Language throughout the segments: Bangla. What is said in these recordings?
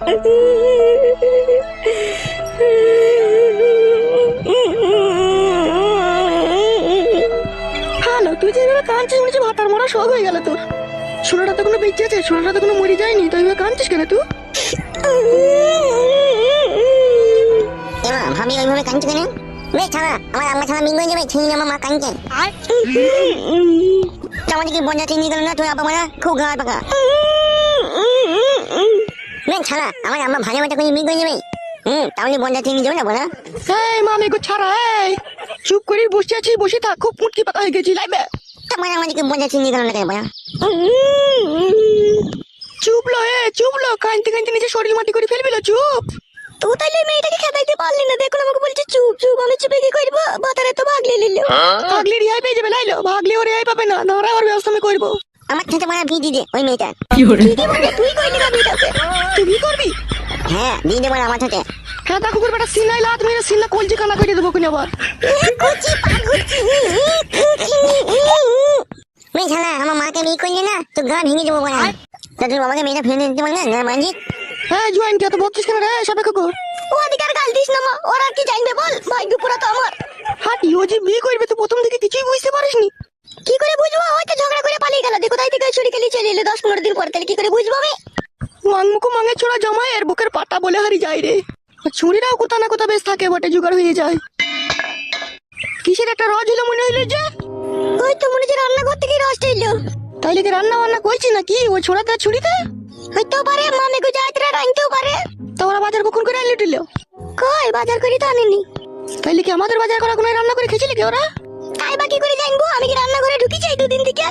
হ্যালো, তুই যেভাবে কাঁদছিস মনে হচ্ছে ভাতার মরা শখ হয়ে গেল তোর। সোনাটা তো কোনো বেঁচে আছে, সোনাটা তো কোনো মরে যায়নি, তো এইভাবে কাঁদছিস কেন তুই? এমা ভাবি ওইভাবে কাঁদছে কেন? বে ছাড়া আমার আম্মা ছাড়া মিঙ্গ হয়ে যাবে, ছিনি আমার মা কাঁদছে। তেমন কি বঞ্জা চিনি গেল না তুই আব্বা মারা খুব গাঁড় পাকা। বে ছাড়া আমার আম্মা ভালো মতো করে মিঙ্গ হয়ে যাবে। তাহলে বঞ্জা চিনি যাবে না বলা। এই মামি গো ছাড়া, এই চুপ করে বসে আছি, বসে থাক, খুব মুটকি পাকা হয়ে গেছি লাইবে। তোমার আমাদেরকে বঞ্জা চিনি গেল না কেন বলা? চুপ লো, চুপ লো, কাঁদতে কাঁদতে নিজে শরীর মাটি করে ফেলবি, চুপ। তুই তাইলে মেয়েটাকে খেদাইতে পারলি না, দেখুন আমাকে বলছে চুপ চুপ, আমি চুপে কি করবো? বাতারে তো ভাগলে নিল, ভাগলে রিহাই পেয়ে যাবে, লাইলো ভাগলে ও রেহাই পাবে না, দাঁড়া আমার ব্যবস্থা আমি করবো। আমার থেকে মারা ভিজি দে ওই মেয়েটা। তুই করবি না বিটাকে, তুই কি করবি? হ্যাঁ দিয়ে দে মারা আমার থেকে। হ্যাঁ দেখো করে বেটা সিনাই লাত মেরে সিনা কলজি খানা করে দেবো কিনা আবার। মেয়ে ছাড়া আমার মাকে বিয়ে করলে না তো গা ভেঙে দেবো বলা। তা তুই বাবাকে মেয়েটা ফেলে দিতে পারলে না মানজি? হ্যাঁ জয়েন কে তো বকছিস কেন রে সাপে কাকু? ও অধিকার গাল দিস না মা, ওরা কি জানবে বল, ভাগ্য পুরা তো আমার। হাঁটি ও যে বিয়ে করবে তো প্রথম থেকে কিছুই বুঝতে পারিসনি। কি করে বুঝবো? হয়তো ঝগড়া করে পালিয়ে গেল, দেখো তাই থেকে ছুরি খেলি চলে এলো 10-15 দিন পর, তাহলে কি করে বুঝবো আমি? মাংমুকু মাঙে ছোড়া জমায় এর বুকের পাটা বলে হারি যায় রে। ছুরিটাও কোথা না কোথা বেশ থাকে বটে, জোগাড় হয়ে যায়। কিসের একটা রস হইলো মনে হইলো যে? ওই তো মনে হচ্ছে রান্নাঘর থেকে রসটা এলো। তাইলে কি রান্না বান্না করছি নাকি ও ছোড়াতে ছুরিতে? হইতেও পারে, মামে গো যাত্রা রাঁধতেও পারে। তো ওরা বাজার কখন করে আনলি টিল? কই বাজার করি তো আনিনি। তাইলে কি আমাদের বাজার করা কোনো রান্না করে খেয়েছিলি কি ওরা? তাই বা কি করে জানবো? আমি কি রান্না করে ঢুকি যাই দুদিন থেকে?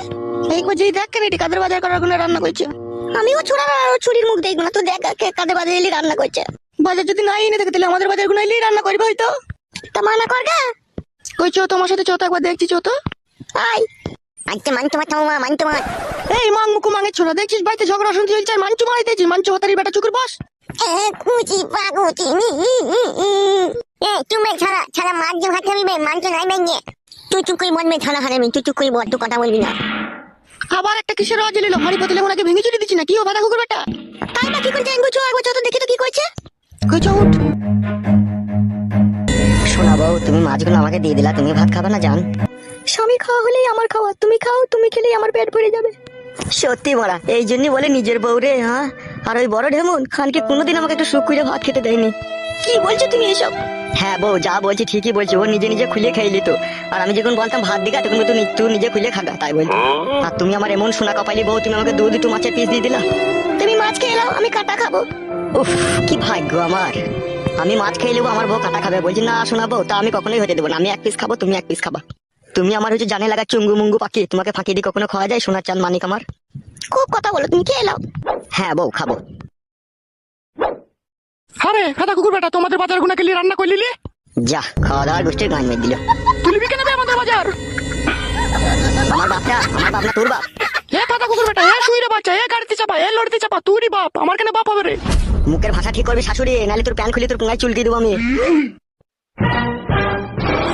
একবার যেই দেখ কেন এটি কাদের বাজার করার কোনো রান্না করছে। আমিও ছোড়ার আর ছুরির মুখ দেখবো না, তো দেখ কাদের বাজার এলি রান্না করছে। বাজার যদি না এনে থাকে তাহলে আমাদের বাজার গুলো এলি রান্না করবে হয়তো। তা মানা করগা কই চো, তোমার সাথে চো তো, একবার দেখছি চো তো। আই আজকে মানতে মার তোমার মানতে মার। এই মাং মুকু মাঙে ছোড়া, দেখছিস বাড়িতে ঝগড়া শুনতে চলছে, মানচু মারাইতেছি, মানচু হাতারি বেটা চুকুর বস। কুচি পাগুচি তুমি ছাড়া ছাড়া মার যে ভাত খাবি মানতে নাই ভেঙে। তুই চুপ করে বলবে ছাড়া হারামি, তুই চুপ করে বল, তুই কথা বলবি না। আবার একটা কিসের রজ এলো, হাড়ি পাতিলে ওনাকে ভেঙে চুরি দিচ্ছি না কি ও বাধা কুকুর বেটা? তাই বা কি করে জানবো? চো একবার চো তো দেখি তো কি কইছে। কই চো উঠ। শোনাবো তুমি মাছগুলো আমাকে দিয়ে দিলা, তুমি ভাত খাবে না জান? স্বামী খাওয়া হলেই আমার খাওয়া, তুমি খাও, তুমি খেলেই আমার পেট ভরে যাবে। সত্যি বড়া, এই জন্যই বলে নিজের বউ রে। হ্যাঁ, আর ওই বড় ঢেমুন খানকে কোনোদিন আমাকে একটু সুখ করে ভাত খেতে দেয়নি। কি বলছো তুমি এসব? হ্যাঁ বউ যা বলছি ঠিকই বলছি, ও নিজে নিজে খুলে খাইলি তো। আর আমি যখন বলতাম ভাত দিগা তখন তুই নিজে খুলে খাগা, তাই বলছি। আর তুমি আমার এমন সোনা কপালি বউ, তুমি আমাকে দুটো মাছের পিস দিয়ে দিলা। তুমি মাছ খেয়ে নাও, আমি কাটা খাবো। উফ কি ভাগ্য আমার, আমি মাছ খেয়ে নেবো আমার বউ কাটা খাবে। বলছি না শোনা বউ, তা আমি কখনোই হতে দেবো না, আমি এক পিস খাবো তুমি এক পিস খাবা। তুমি আমার হচ্ছে জানে লাগা চুঙ্গু মুঙ্গু পাখি, তোমাকে ফাঁকি দিয়ে কখনো খাওয়া যায়? সোনার চাঁদ মানিক আমার। খুব কথা বলো, তুমি খেয়ে নাও। হ্যাঁ বউ খাবো। আরে খাতা কুকুর বেটা, তোমাদের বাজার গুনা কেলি রান্না করলি? যা খাওয়া দাওয়ার গোষ্ঠীর গান মেয়ে দিল। তুলবি কেন আমাদের বাজার? আমার বাপটা, আমার বাপ না তোর বাপ? এ খাতা কুকুর বেটা, এ শুইরে বাচ্চা, এ গাড়িতে চাপা, এ লড়তে চাপা, তুই বাপ, আমার কেন বাপ হবে রে? মুখের ভাষা ঠিক করবি শাশুড়ি, নাহলে তোর প্যান খুলে তোর পুঙ্গায় চুলকি দেবো আমি।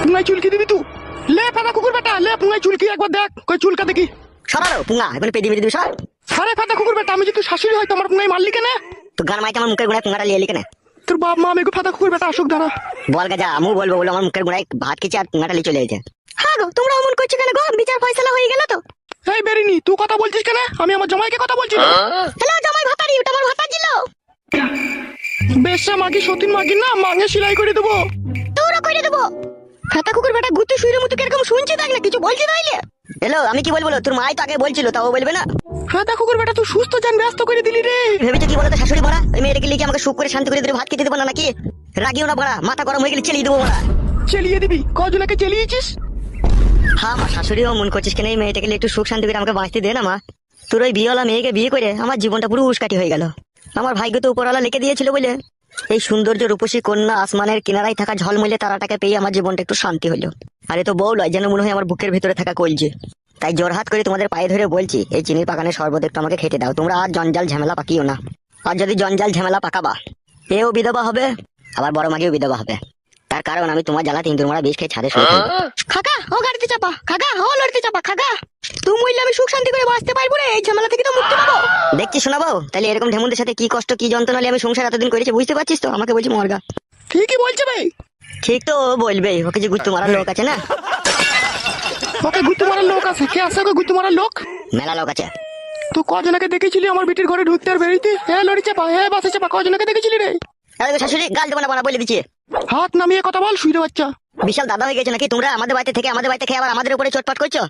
পুঙ্গায় চুলকি দিবি তুই? লে খাতা কুকুর বেটা, লে পুঙ্গায় চুলকি একবার দেখ, কই চুলকা দেখি। সরারো পুঙ্গা এখন পেদি মেরে দিবি সর। আরে খাতা কুকুর বেটা, আমি যদি শাশুড়ি হয় তোমার পুঙ্গায় মারলি কেন? তো গান মাইতে আমার মুখের গোড়ায় পুঙ্গাটা লিয়ে এলি কেন? তোর বাপ মা আমি ফাতা কুকুর বেটা আসুক দাঁড়া। বল গা, যা আমু বলবো বলে আমার মুখের গোড়ায় ভাত খেয়েছে আর পুঙ্গাটা লিয়ে চলে গেছে। হ্যাঁ গো, তোমরা অমন করছো কেন গো? বিচার ফয়সালা হয়ে গেল তো? এই বেরিনি, তুই কথা বলছিস কেন? আমি আমার জামাইকে কথা বলছি। হ্যালো জামাই ভাতারি, ওটা আমার ভাতা ছিল। বেশা মাগি সতীন মাগি না, মাঙে সেলাই করে দেবো। তোরা করে দেবো। খাতা কুকুর বেটা গুতে শুইরে মতো কিরকম শুনছি দেখ না, কিছু বলছি তাইলে। এলো আমি কি বলবো, তোর মাই তো আগে বলছিল তাও বলবে না। খাতা কুকুর বেটা তুই সুস্থ জান ব্যস্ত করে দিলি রে। ভেবেছো কি বলতো শাশুড়ি বড়া, ওই মেয়েটাকে লিখে আমাকে সুখ করে শান্তি করে দিলে ভাত খেতে দেবো না নাকি? রাগিও না বড়া, মাথা গরম হয়ে গেলে চেলিয়ে দেবো বড়া। চেলিয়ে দিবি? কজনকে চেলিয়েছিস? হ্যাঁ মা, শাশুড়িও মন করছিস কেন এই মেয়েটাকে একটু সুখ শান্তি করে আমাকে বাঁচতে দে না মা। তোর ওই বিয়েওয়ালা মেয়েকে বিয়ে করে আমার জীবনটা পুরো উস্কাটি হয়ে গেল। আমার ভাগ্য তো উপরওয়ালা লিখে দিয়েছিল বলে এই সৌন্দর্য রূপসী কন্যা আসমানের কিনারায় থাকা ঝলমলে তারাটাকে পেয়ে আমার জীবনটা একটু শান্তি হলো। আর এ তো বউ লয়, যেন মনে হয় আমার বুকের ভিতরে থাকা কলজি। তাই জোরহাত করে তোমাদের পায়ে ধরে বলছি, এই চিনির বাগানের শরবত একটু আমাকে খেতে দাও। তোমরা আর জঞ্জাল ঝামেলা পাকিও না। আর যদি জঞ্জাল ঝামেলা পাকাবা, এও বিধবা হবে আবার বড় মাগিও বিধবা হবে। তার কারণ আমি তোমার জ্বালা তিন মারা বিষ খেয়ে ছাদে শুয়ে থাকবো। খাগা ও গাড়িতে চাপা, খাগা ও লড়তে চাপা, খাগা তুই মরলে আমি সুখ শান্তি করে বাঁচতে পারবো না, এই ঝামেলা থেকে তো মুক্তি পাবো। দেখছি শোনাবো তাহলে এরকম ঢেমুনদের সাথে কি কষ্ট কি যন্ত্রণা নিয়ে আমি সংসার এতদিন করেছি বুঝতে পারছিস তো, আমাকে বলছি মর্গা। ঠিকই বলছে ভাই। ঠিক তো ও বলবেই, ওকে যে গুত্তু মারার লোক আছে না। ওকে গুত্তু মারার লোক আছে? কে আছে ওকে গুত্তু মারার লোক? মেলা লোক আছে। তুই কজনকে দেখেছিলি আমার বিটির ঘরে ঢুকতে আর বেরিয়েতে? হ্যাঁ লড়ি চাপা, হ্যাঁ বাসে চাপা, কজনকে দেখেছিলি রে? আরে শাশুড়ি গাল দেবো না বানা বলে দিচ্ছি। হাত নামিয়ে কথা বল, শুইরে বাচ্চা। বিশাল দাদা হয়ে গেছে নাকি তোমরা? আমাদের বাড়িতে থেকে আমাদের বাড়িতে খেয়ে আবার আমাদের উপরে চটপট করছো।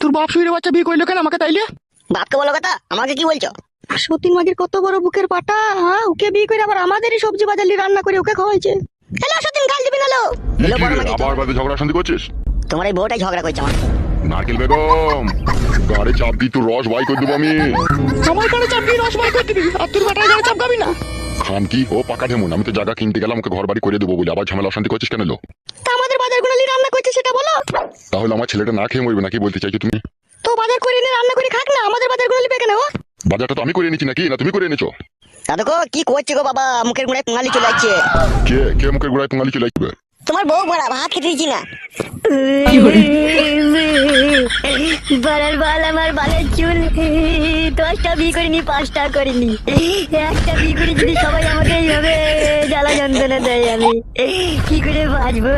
তোর বাপ শুইরে বাচ্চা বিয়ে করলো কেন আমাকে তাইলে? বাপকে বলো কথা, আমাকে কি বলছো? সতীন মাগির কত বড় বুকের পাটা, হ্যাঁ ওকে বিয়ে করে আবার আমাদেরই সবজি বাজালি রান্না করে ওকে খাওয়াইছে। হ্যালো সতীন, গাল দিবি না লো? হ্যালো বড় মাগি, আবার বাদে ঝগড়া শান্তি করছিস? তোমার এই বউটাই ঝগড়া করছে আমার। নারকেল বেগম, গাড়ি চাপ দি, তোর রস বাই করে দেবো আমি। আমার কানে চাপ দিয়ে রস বাই করে দিবি, আর তোর বেটার গানে চাপ গাবি না? খান কি ও পাকা ঢেমুন, আমি তো জায়গা কিনতে গেলাম ওকে ঘর বাড়ি করে দেবো বলে, আবার ঝামেলা অশান্তি করছিস কেন লো? তা আমাদের বাজার গুলো রান্না করছে সেটা বলো। তাহলে আমার ছেলেটা না খেয়ে মরবে নাকি বলতে চাইছো তুমি? তো বাজার করে এনে রান্না করে খাক না, আমাদের বাজার গুলো লিবে কেন? বাজারটা তো আমি করে নিচ্ছি নাকি, না তুমি করে এনেছো? দাদু গো কি করছে গো বাবা, মুখের গোড়ায় পোঙালি চলে যাচ্ছে। কে কে মুখের গোড়ায় পোঙালি চলে আসবে? তোমার বউ বড়া ভাত খেতে দিচ্ছি না। বাড়ার বাল আমার বালের চুল, 10টা বিয়ে করিনি 5টা করিনি, একটা বিয়ে করে যদি সবাই আমাকে এইভাবে জ্বালা যন্ত্রণা দেয় আমি কি করে বাঁচবো?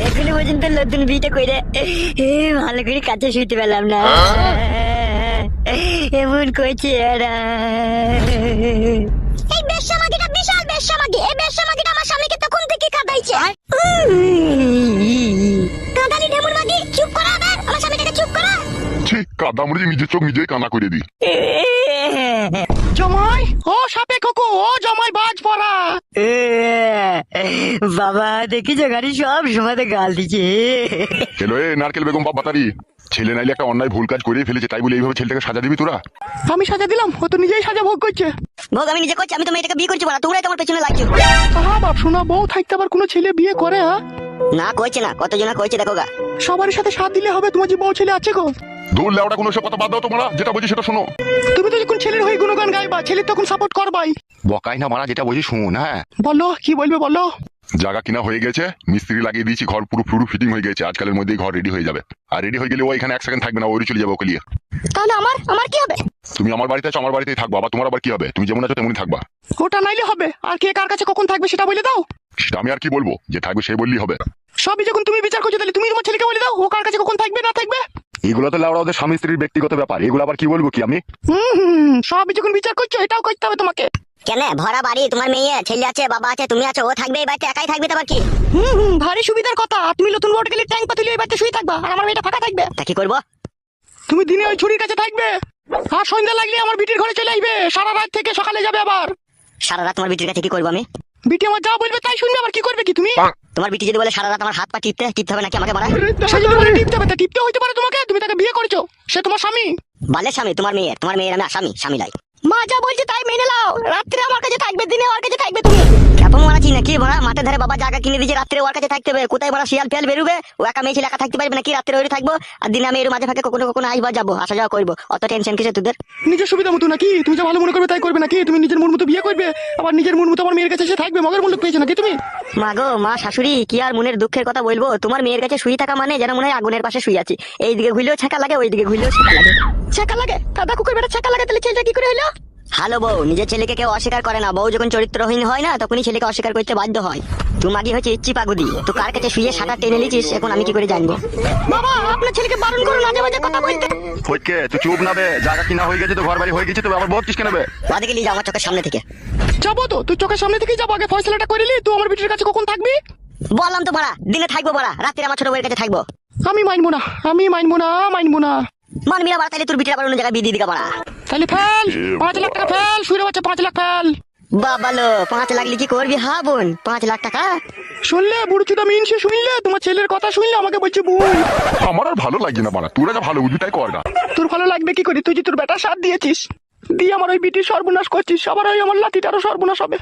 এখনো পর্যন্ত নতুন বিয়েটা করে ভালো করে কাছে শুইতে পেলাম না, এমন করছে এরা। এই বেশ্যামাগিটা বিশাল বেশ্যামাগি, এই বেশ্যামাগিটা আমার স্বামীকে তখন থেকে কাঁদাইছে। কাঁদালি ঢেমুর মাগি, চুপ করা বে, আমার স্বামীটাকে চুপ করা। ঠিক কাদামুড়ি নিজের চোখ নিজেই কানা করে দি। জমাই ও সাপে খোকো, ও জমাই বাজ পড়া। বাবা দেখি গাড়ি সব সময় গাল দিচ্ছে। হ্যালো এ নারকেল বেগম বাপ বাতারি, ছেলে নাইলে একটা অন্যায় ভুল কাজ করে ফেলেছে, তাই বলে এইভাবে ছেলেটাকে সাজা দিবি তোরা? আমি সাজা দিলাম, ও তো নিজেই সাজা ভোগ করছে। ভোগ আমি নিজে করছি, আমি তো মেয়েটাকে বিয়ে করছি বলা, তোমরাই তোমার পেছনে লাগছো। হ্যাঁ বাপ শোনা, বউ থাকতে আবার কোনো ছেলে বিয়ে করে? হ্যাঁ না করছে না, কতজনা করছে দেখো গা। সবার সাথে সাথ দিলে হবে, তোমার যে বউ ছেলে আছে গো। দৌড় লেওটা কোনো সব কথা বাদ দাও, তোমরা যেটা বলছি সেটা শোনো। তুমি তো যখন ছেলের হয়ে গুণগান গাইবা, ছেলে তখন সাপোর্ট করবাই। বকাই না মারা, যেটা বলছি শুন। হ্যাঁ বলো কি বলবে বলো। জায়গা কিনা হয়ে গেছে, মিস্ত্রি লাগিয়ে দিয়েছি, ঘর পুরো পুরো ফিটিং হয়ে গেছে, আজকালের মধ্যেই ঘর রেডি হয়ে যাবে। আর রেডি হয়ে গেলে ও এখানে 1 সেকেন্ড থাকবে না, ওই চলে যাবে ওকে নিয়ে। তাহলে আমার আমার কি হবে? তুমি আমার বাড়িতে আছো, আমার বাড়িতেই থাকবা, আবার তোমার আবার কি হবে? তুমি যেমন আছো তেমনই থাকবা। ওটা নাইলে হবে, আর কে কার কাছে কখন থাকবে সেটা বলে দাও। সেটা আমি আর কি বলবো, যে থাকবে সে বললেই হবে। সবই যখন তুমি বিচার করছো, তাহলে তুমি তোমার ছেলেকে বলে দাও ও কার কাছে কখন থাকবে না থাকবে। এগুলো তো লাউড়া ওদের স্বামী স্ত্রীর ব্যক্তিগত ব্যাপার, এগুলো আবার কি বলবো কি আমি? সবই যখন বিচার করছো, এটাও করতে হবে তোমাকে। কেন ভরা বাড়ি, তোমার মেয়ে ছেলে আছে, বাবা আছে, তুমি আছো, ও থাকবে এই বাড়িতে, একাই থাকবে তো আবার কি? ভারী সুবিধার কথা। তুমি নতুন বোর্ড গেলে ট্যাঙ্ক পাতিলে এই বাড়িতে শুয়ে থাকবা, আর আমার মেয়েটা ফাঁকা থাকবে। তা কি করবো? তুমি দিনে ওই ছুরির কাছে থাকবে, আর সন্ধ্যা লাগলে আমার বিটির ঘরে চলে আসবে, সারা রাত থেকে সকালে যাবে আবার। সারা রাত তোমার বিটির কাছে কি করবো আমি? বিটি আমার যা বলবে তাই শুনবে, আবার কি করবে কি তুমি? তোমার বিটি যদি বলে সারা রাত আমার হাত পা টিপতে টিপতে হবে নাকি আমাকে মারা? সে যদি বলে টিপতে হবে, তা টিপতে হইতে পারে তোমাকে, তুমি তাকে বিয়ে করেছো, সে তোমার স্বামী। বালের স্বামী তোমার মেয়ের আমি আসামি, স্বামী লাই। মা যা বলছে তাই মেনে নাও, রাত্রে আমার কাছে থাকবে, দিনে ওর কাছে থাকবে। তুমি কেমন মারাচ্ছি নাকি বড়া? মাঠে ধারে বাবা জায়গা কিনে দিয়েছে, রাত্রে ওর কাছে থাকতে হবে। কোথায় বড়া শিয়াল ফিয়াল বেরোবে, ও একা মেয়ে ছেলে একা থাকতে পারবে নাকি? রাত্রে ওই থাকবো, আর দিনে আমি এর মাঝে ফাঁকে কখনো কখনো আসবা যাবো, আসা যাওয়া করবো। অত টেনশন কিসে তোদের? নিজের সুবিধা মতো নাকি? তুমি যা ভালো মনে করবে তাই করবে নাকি? তুমি নিজের মন মতো বিয়ে করবে, আবার নিজের মন মতো আমার মেয়ের কাছে সে থাকবে, মগের মূল্য পেয়েছো নাকি তুমি? মা গো মা শাশুড়ি, কি আর মনের দুঃখের কথা বলবো? তোমার মেয়ের কাছে শুয়ে থাকা মানে যেন মনে হয় আগুনের পাশে শুয়ে আছি। এইদিকে ঘুরলেও ছাকা লাগে, ওইদিকে ঘুরলেও ছাকা লাগে। ছাকা লাগে? দাদা কুকুর বেটা ছাকা লাগে, তাহলে ছেলেটা কি করে হলো? হ্যালো বউ, নিজের ছেলেকে কেউ অস্বীকার করে না, বউ যখন চরিত্রহীন হয় না তখনই ছেলেকে অস্বীকার করতে বাধ্য হয়। তুই মাগি হচ্ছে ইচ্ছি পাগুদি, তুই কার কাছে শুয়ে সাঁটার টেনে নিয়েছিস, এখন আমি কি করে জানবো? বাবা আপনার ছেলেকে বারণ করুন আজে বাজে কথা বলতে। হইকে তুই চুপ না বে, জায়গা কিনা হয়ে গেছে তো, ঘর বাড়ি হয়ে গেছে তো, আবার বহুত কিস কেনবে? ওদিকে নিয়ে যাও আমার চোখের সামনে থেকে। যাবো তো, তুই চোখের সামনে থেকেই যাবো, আগে ফয়সালাটা করে নিলি। তুই আমার বিটির কাছে কখন থাকবি? বললাম তো বাড়া, দিনে থাকবো বাড়া, রাত্রে আমার ছোট বউয়ের কাছে থাকবো। আমি মানবো না, আমি মানবো না, মানবো না। মানবি না বাড়া, তাহলে তোর বিটির আবার অন্য জায়গায় বিয়ে দিয়ে দিকা বাড়া। তাহলে ফেল 5 লাখ টাকা ফেল, শুয়ে বাচ্চা 5 লাখ ফেল। বাবালো 5 লাখ কি করবি? হা বোন 5 লাখ টাকা শুনলে বুড়ো চুদা মিনসে, শুনলে তোমার ছেলের কথা শুনলে আমাকে বলছে বোন। আমার আর ভালো লাগছে না বাড়া, তোরা যা ভালো বুঝবি তাই কর না। তোর ভালো লাগবে কি করে? তুই যে তোর বেটার সাথ দিয়েছিস, দিয়ে আমার ওই বিটির সর্বনাশ করছিস, সবার ওই আমার লাতিটারও সর্বনাশ হবে।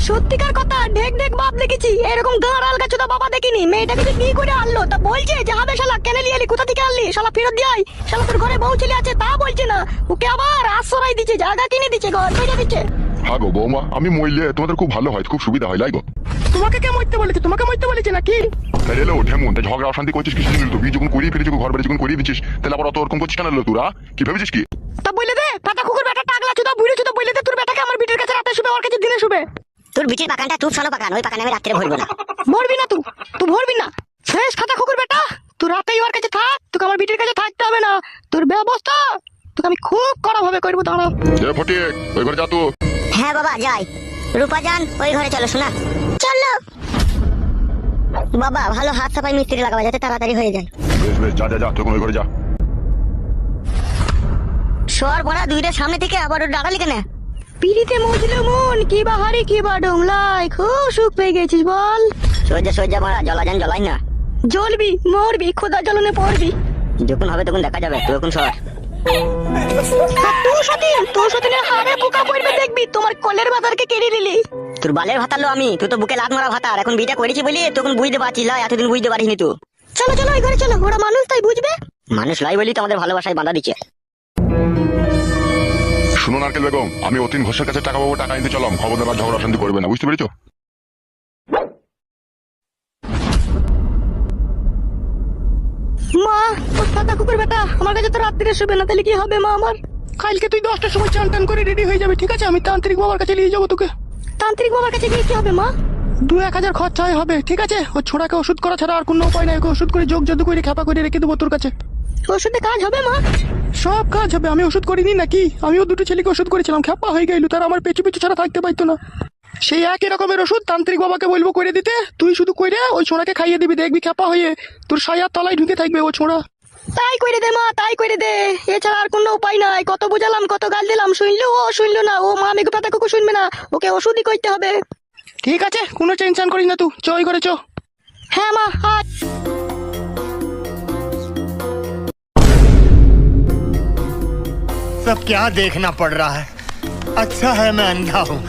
সত্যিকার কথা, ঢেক ঢেক বাপ দেখেছি, এরকম গাঁড়াল গাছুদা বাবা দেখিনি। মেয়েটাকে যে কি করে আনলো তা বলছে যে হবে শালা, কেন লিয়ে এলি, কোথা থেকে আনলি শালা, ফেরত দিয়ে আয় শালা, তোর ঘরে বউ ছেলে আছে তা বলছে না, ওকে আবার আশ্রয় দিচ্ছে, জায়গা কিনে দিচ্ছে, ঘর তৈরি দিচ্ছে। হ্যাঁ গো বৌমা, আমি মরলে তোমাদের খুব ভালো হয়, খুব সুবিধা হয়, লাইগো। তোমাকে কে মরতে বলেছে? তোমাকে মরতে বলেছে নাকি? তাই এলো ঢেমন, তাই ঝগড়া অশান্তি করছিস কিছু দিন, তুই যখন করিয়ে ফেলেছিস, ঘর বাড়ি যখন করিয়ে দিচ্ছিস, তাহলে আবার অত ওরকম করছিস কেন? তোরা কি ভেবেছিস কি? তা বলে দে, পাতা কুকুর বেটা, টাগলা চুদা, বুড়ো চুদা, বলে দে তোর বেটাকে আমার বিটির কাছে রাতে শুবে, ওর কাছে দিনে শুবে। তোর বিটির পাকানটা চুপ শোনো পাকান, ওই পাকানে আমি রাত্রে ভরবো না। মরবি না তুই ভরবি না। শেষ খাতা কুকুর বেটা, তুই রাতেই ওর কাছে থাক, তোকে আমার বিটির কাছে থাকতে হবে না। তোর ব্যবস্থা তোকে আমি খুব কড়া ভাবে করবো, দাঁড়া। এ ফটিক, ওই ঘরে যা তো। হ্যাঁ বাবা যাই। রূপা যান ওই ঘরে চলো, শোনা চলো। বাবা ভালো হাত সাফাই মিস্ত্রি লাগাবা যাতে তাড়াতাড়ি হয়ে যায়। বেশ বেশ, যা যা যা, তুই ওই ঘরে যা। সর বড়া, দুইটার সামনে থেকে আবার ওর দাঁড়ালি কেন? পিড়িতে মজলো মন, কি বাহারি কি বা ডোংলাই, খুব সুখ পেয়ে গেছিস বল। সজ্জা বড়া, জ্বলা যান জ্বলাই না। জ্বলবি মরবি, খোদা জ্বলনে পড়বি। যখন হবে তখন দেখা যাবে, তুই এখন সর। আর তোর সাথে হারে পোকা পড়বে দেখবি, তোমার কলের বাজারকে কেড়ে নিলি। তোর বালের ভাতার লো আমি, তুই তো বুকে লাত মারা ভাতার, এখন বিটা করেছি বলি তখন বুঝতে পারছিস, লা এতদিন বুঝতে পারিনি তুই। চলো চলো ওই ঘরে চলো, ওরা মানুষ তাই বুঝবে। মানুষ লাই বলি তো আমাদের ভালোবাসায় বাঁধা দিচ্ছে। শুনো নারকেল বেগম, আমি অতীন ঘোষের কাছে টাকা পাবো, টাকা নিতে চলাম, খবরদার আর ঝগড়া অশান্তি করবে না, বুঝতে পেরেছো? মা, ওর পাতা কুকুর বেটা আমার কাছে তো রাত্রিরে শুবে না, তাহলে কি হবে মা আমার? কালকে তুই 10টার সময় চান টান করে রেডি হয়ে যাবে, ঠিক আছে? আমি তান্ত্রিক বাবার কাছে নিয়ে যাবো তোকে। তান্ত্রিক বাবার কাছে গিয়ে কি হবে মা? 2-1000 খরচাই হবে, ঠিক আছে? ও ছোড়াকে ওষুধ করা ছাড়া আর কোনো উপায় নাই, ওকে ওষুধ করে যোগ জাদু করে খেপা করে রেখে দেবো তোর কাছে। ওষুধে কাজ হবে মা? সব কাজ হবে। আমি ওষুধ করিনি নাকি? আমিও দুটো ছেলেকে ওষুধ করেছিলাম, খেপা হয়ে গেল, তারা আমার পিছু পিছু ছাড়া থাকতে পারতো না। সেই একই রকমের ওষুধ তান্ত্রিক বাবাকে বলবো করে দিতে, তুই শুধু কইরে ওই ছোড়াকে খাইয়ে দিবি, দেখবি খেপা হয়ে তোর সায়ার তলায় ঢুকে থাকবে ও ছোড়া। তাই করে দে মা, তাই করে দে, এছাড়া আর কোনো উপায় নাই। কত বুঝালাম, কত গাল দিলাম, শুনলো না। ও মা মেঘু পাতা কুকুর শুনবে না, ওকে ওষুধই করতে হবে। ঠিক আছে, কোনো টেনশন করিস না, তুই চ ওই ঘরে চ। হ্যাঁ মা, আজ सब क्या देखना पड़ रहा है। अच्छा है मैं अंधा हूँ।